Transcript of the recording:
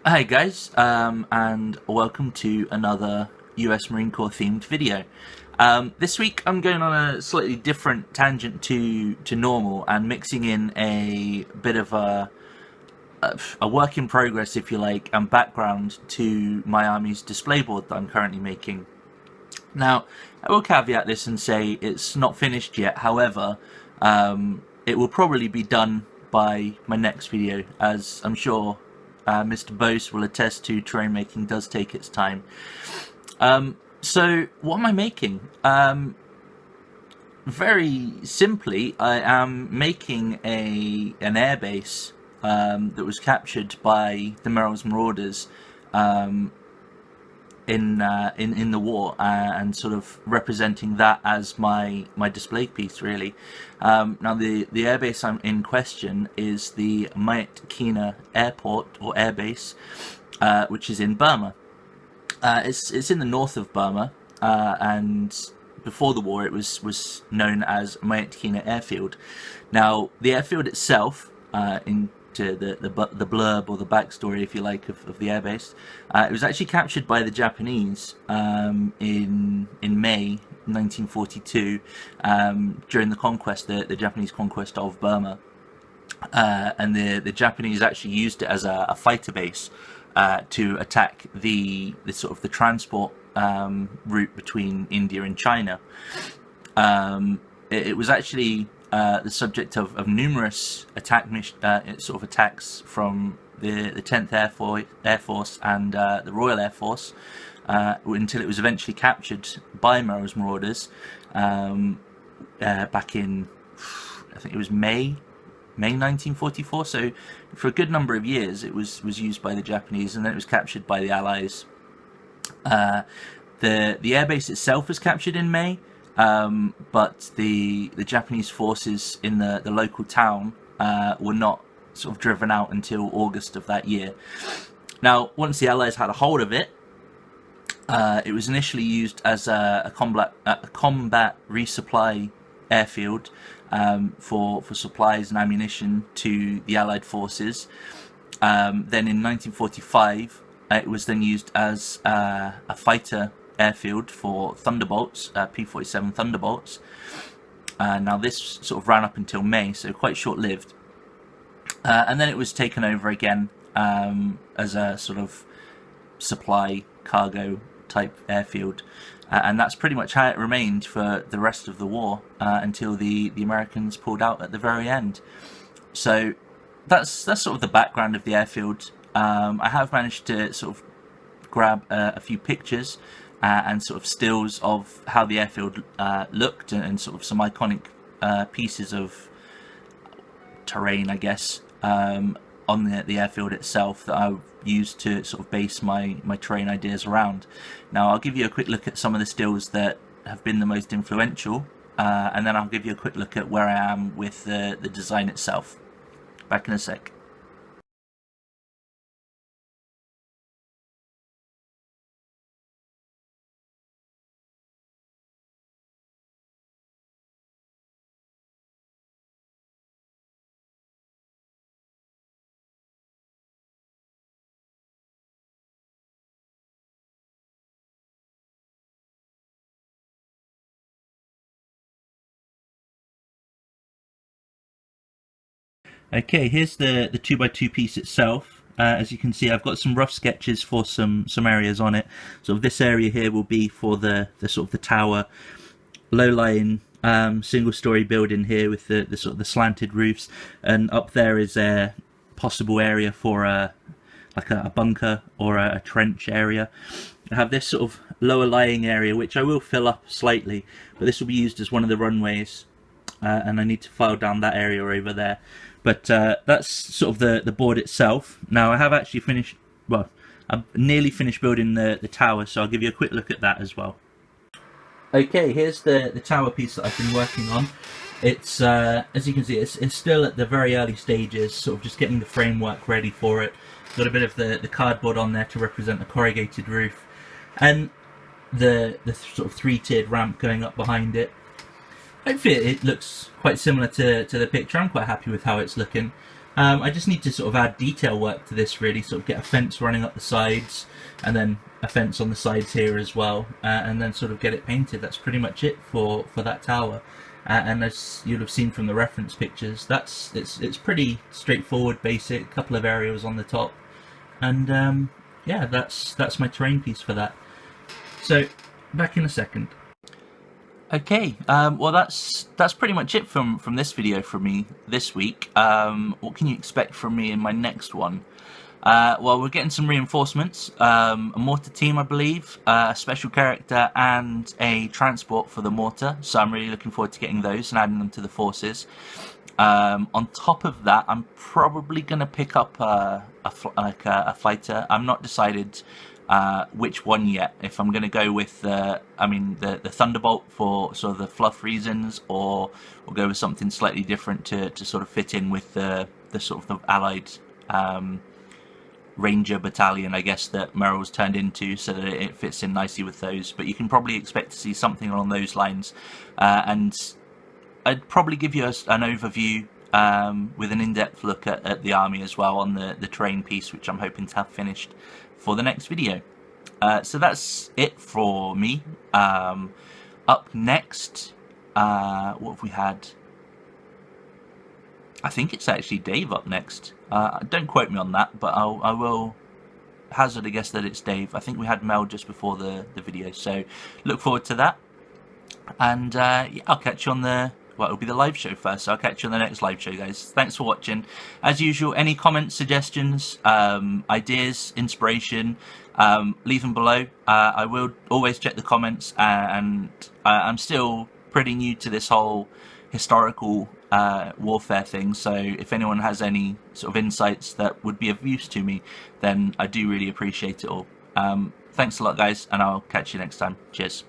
Hi guys, and welcome to another US Marine Corps themed video. This week I'm going on a slightly different tangent to normal and mixing in a bit of a work in progress, if you like, and background to my army's display board that I'm currently making. Now, I will caveat this and say it's not finished yet. However, it will probably be done by my next video, as I'm sure Mr. Bose will attest to. Terrain making does take its time. So what am I making? Very simply, I am making an airbase that was captured by the Marauders in the war, and sort of representing that as my display piece, really. Now the airbase I'm in question is the Myitkyina Airport or Airbase, which is in Burma. It's in the north of Burma, and before the war it was known as Myitkyina Airfield. Now the airfield itself, into the blurb or the backstory, if you like, of the airbase, it was actually captured by the Japanese in May 1942, during the conquest, the Japanese conquest of Burma, and the Japanese actually used it as a fighter base to attack the sort of the transport route between India and China. It was actually the subject of numerous attacks from the 10th Air Force and the Royal Air Force, until it was eventually captured by Marauders back in, I think it was May 1944. So for a good number of years it was used by the Japanese, and then it was captured by the Allies. The airbase itself was captured in May, but the Japanese forces in the local town were not sort of driven out until August of that year. Now, once the Allies had a hold of it, it was initially used as a combat resupply airfield, for supplies and ammunition to the Allied forces. Then in 1945, it was then used as a fighter airfield for Thunderbolts, P-47 Thunderbolts. Now this sort of ran up until May, so quite short-lived. And then it was taken over again as a sort of supply cargo type airfield. And that's pretty much how it remained for the rest of the war, until the Americans pulled out at the very end. So that's sort of the background of the airfield. I have managed to sort of grab a few pictures and sort of stills of how the airfield looked, and sort of some iconic pieces of terrain, I guess, on the airfield itself that I used to sort of base my terrain ideas around. Now I'll give you a quick look at some of the stills that have been the most influential, and then I'll give you a quick look at where I am with the design itself. Back in a sec. Okay, here's the 2x2 piece itself. As you can see, I've got some rough sketches for some areas on it. So this area here will be for the sort of the tower, low-lying single-story building here with the sort of the slanted roofs, and up there is a possible area for like a bunker or a trench area. I have this sort of lower lying area which I will fill up slightly, but this will be used as one of the runways, and I need to file down that area over there. But that's sort of the board itself. Now I have actually finished, well, I've nearly finished building the tower, so I'll give you a quick look at that as well. Okay, here's the tower piece that I've been working on. It's, as you can see, it's still at the very early stages, sort of just getting the framework ready for it. Got a bit of the cardboard on there to represent the corrugated roof, and the sort of three-tiered ramp going up behind it. Hopefully it looks quite similar to the picture. I'm quite happy with how it's looking. I just need to sort of add detail work to this, really, sort of get a fence running up the sides, and then a fence on the sides here as well, and then sort of get it painted. That's pretty much it for that tower. And as you'll have seen from the reference pictures, it's pretty straightforward, basic. A couple of areas on the top, and yeah, that's my terrain piece for that. So back in a second. Okay, well that's pretty much it from this video from me this week. What can you expect from me in my next one? Well, we're getting some reinforcements, a mortar team, I believe, a special character, and a transport for the mortar. So I'm really looking forward to getting those and adding them to the forces. On top of that, I'm probably going to pick up a fighter. I'm not decided which one yet. If I'm going to go with the Thunderbolt for sort of the fluff reasons, or go with something slightly different to sort of fit in with the sort of the allied Ranger battalion, I guess, that Meryl's turned into, so that it fits in nicely with those. But you can probably expect to see something along those lines, and I'd probably give you an overview with an in-depth look at the army as well on the terrain piece, which I'm hoping to have finished for the next video. So that's it for me. Up next, what have we had? I think it's actually Dave up next. Don't quote me on that, but I will hazard a guess that it's Dave. I think we had Mel just before the video, so look forward to that. And yeah, I'll catch you on the... well, it'll be the live show first, so I'll catch you on the next live show, guys. Thanks for watching. As usual, any comments, suggestions, ideas, inspiration, leave them below. I will always check the comments, and I'm still pretty new to this whole historical warfare thing, so if anyone has any sort of insights that would be of use to me, then I do really appreciate it all. Thanks a lot, guys, and I'll catch you next time. Cheers.